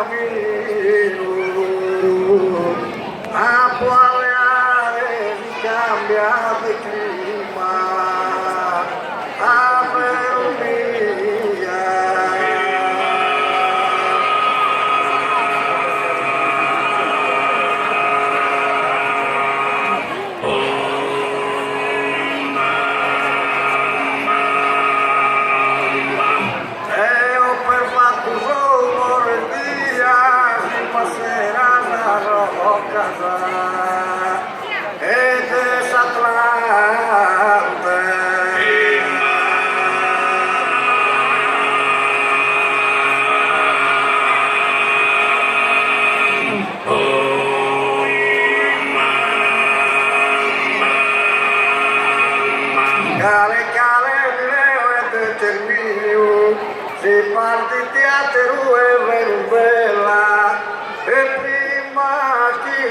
cammino a Baleare cambia di clima a Perugia. Ed es Atlante. Cale, cale, direo e determinio, si parte teatro e verumbella, e prima chi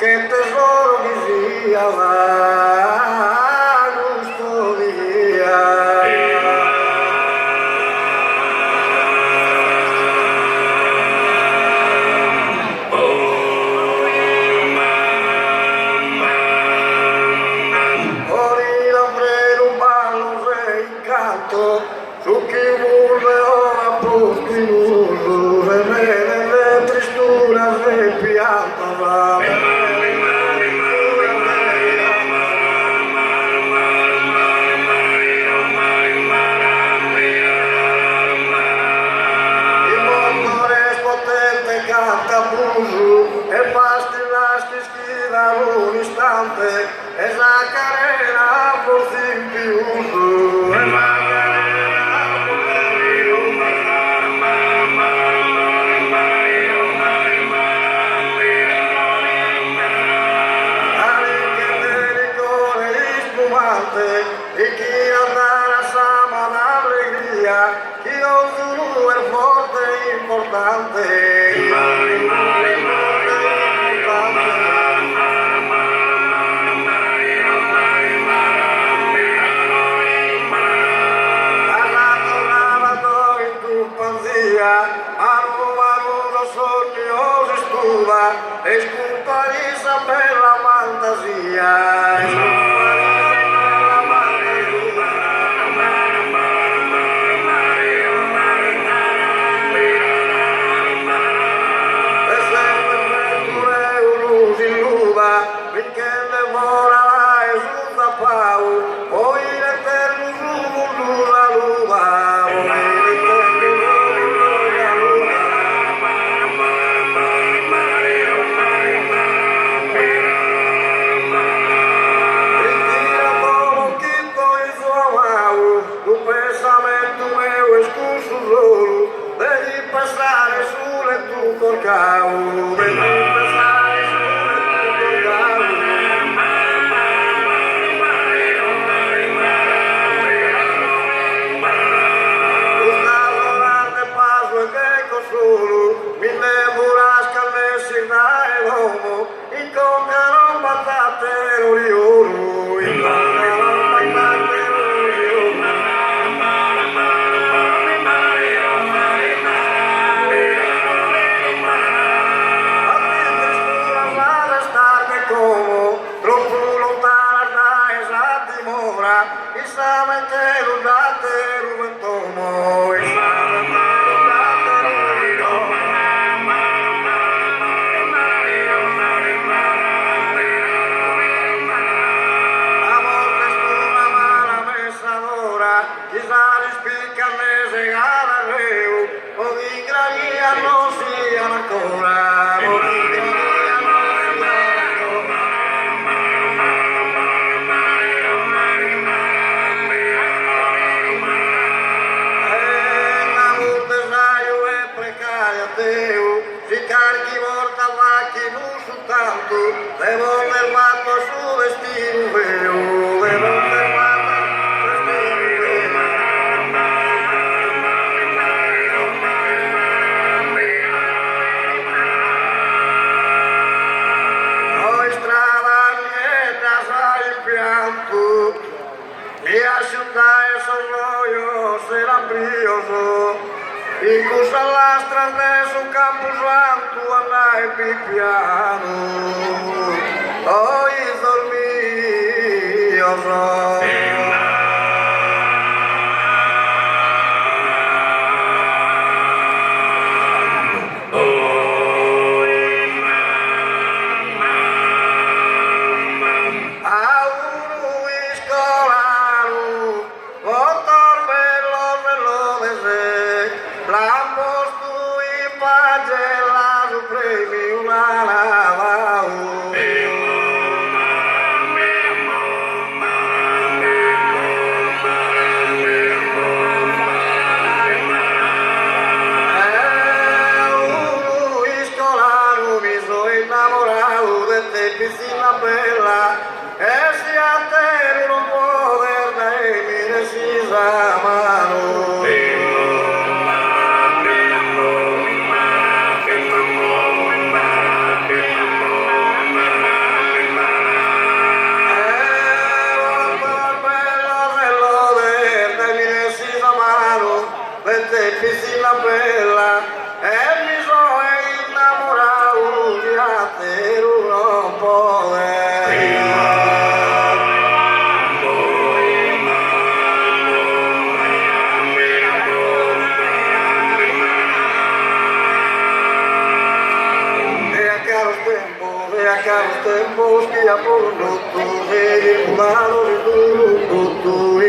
che tesoro che sia va custodia. Ori la freno ballo se incanto su chi vuole ora postinuso se vede le tristura se pianta va. E basti las que esquivan un instante esa carrera por sin piuso. E chi andrà sama l'allegria, chi ognuno è forte e importante. cabo de mi pesar y su cabo. Unas horas de paso en el consolo, mille burrascas sin dar el homo, y con carón batatero y oro, y con carón batatero y oro. A ti tristuras a restarme como, troppo lontana da esa dimora, y saben que los bateros me tomo, y saben que los bateros me tomo. Amor desnuda mala mesadora, quizás spiccarne segada reu, o di gravia non sia ancora, o di gravia non sia ancora. L'amor desaio è precario Deo, si carichi morta va chi non soltanto, devo aver fatto il suo destino vero, devo aver fatto il suo destino vero. Noi strada niente sai il pianto, mi asciuttai il sonnoio serambioso, in cusa lastra de su camposanto andai pipiano, hoy dormioso. Piscina bella, e si a te non può dare mi precisa mano. Piscina bella, e mi sono innamorato di te non poter. Aqueles tempos que há por luto, e o lado do luto, e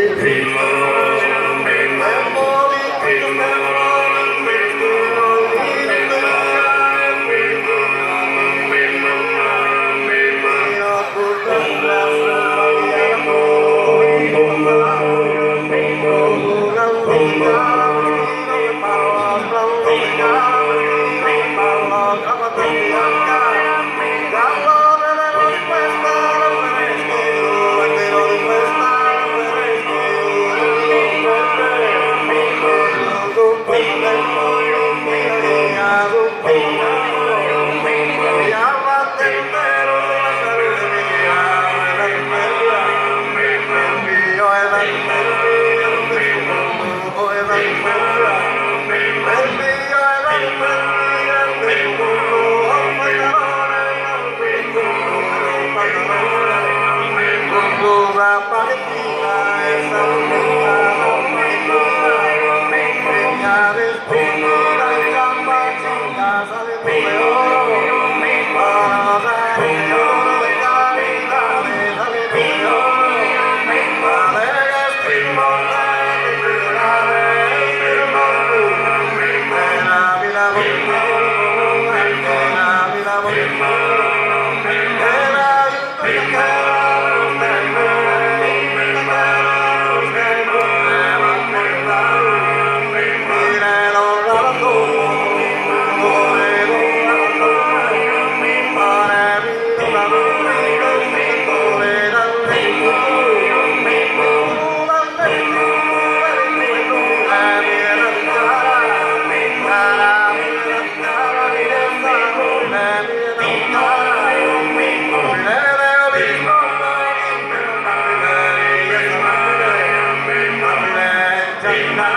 Para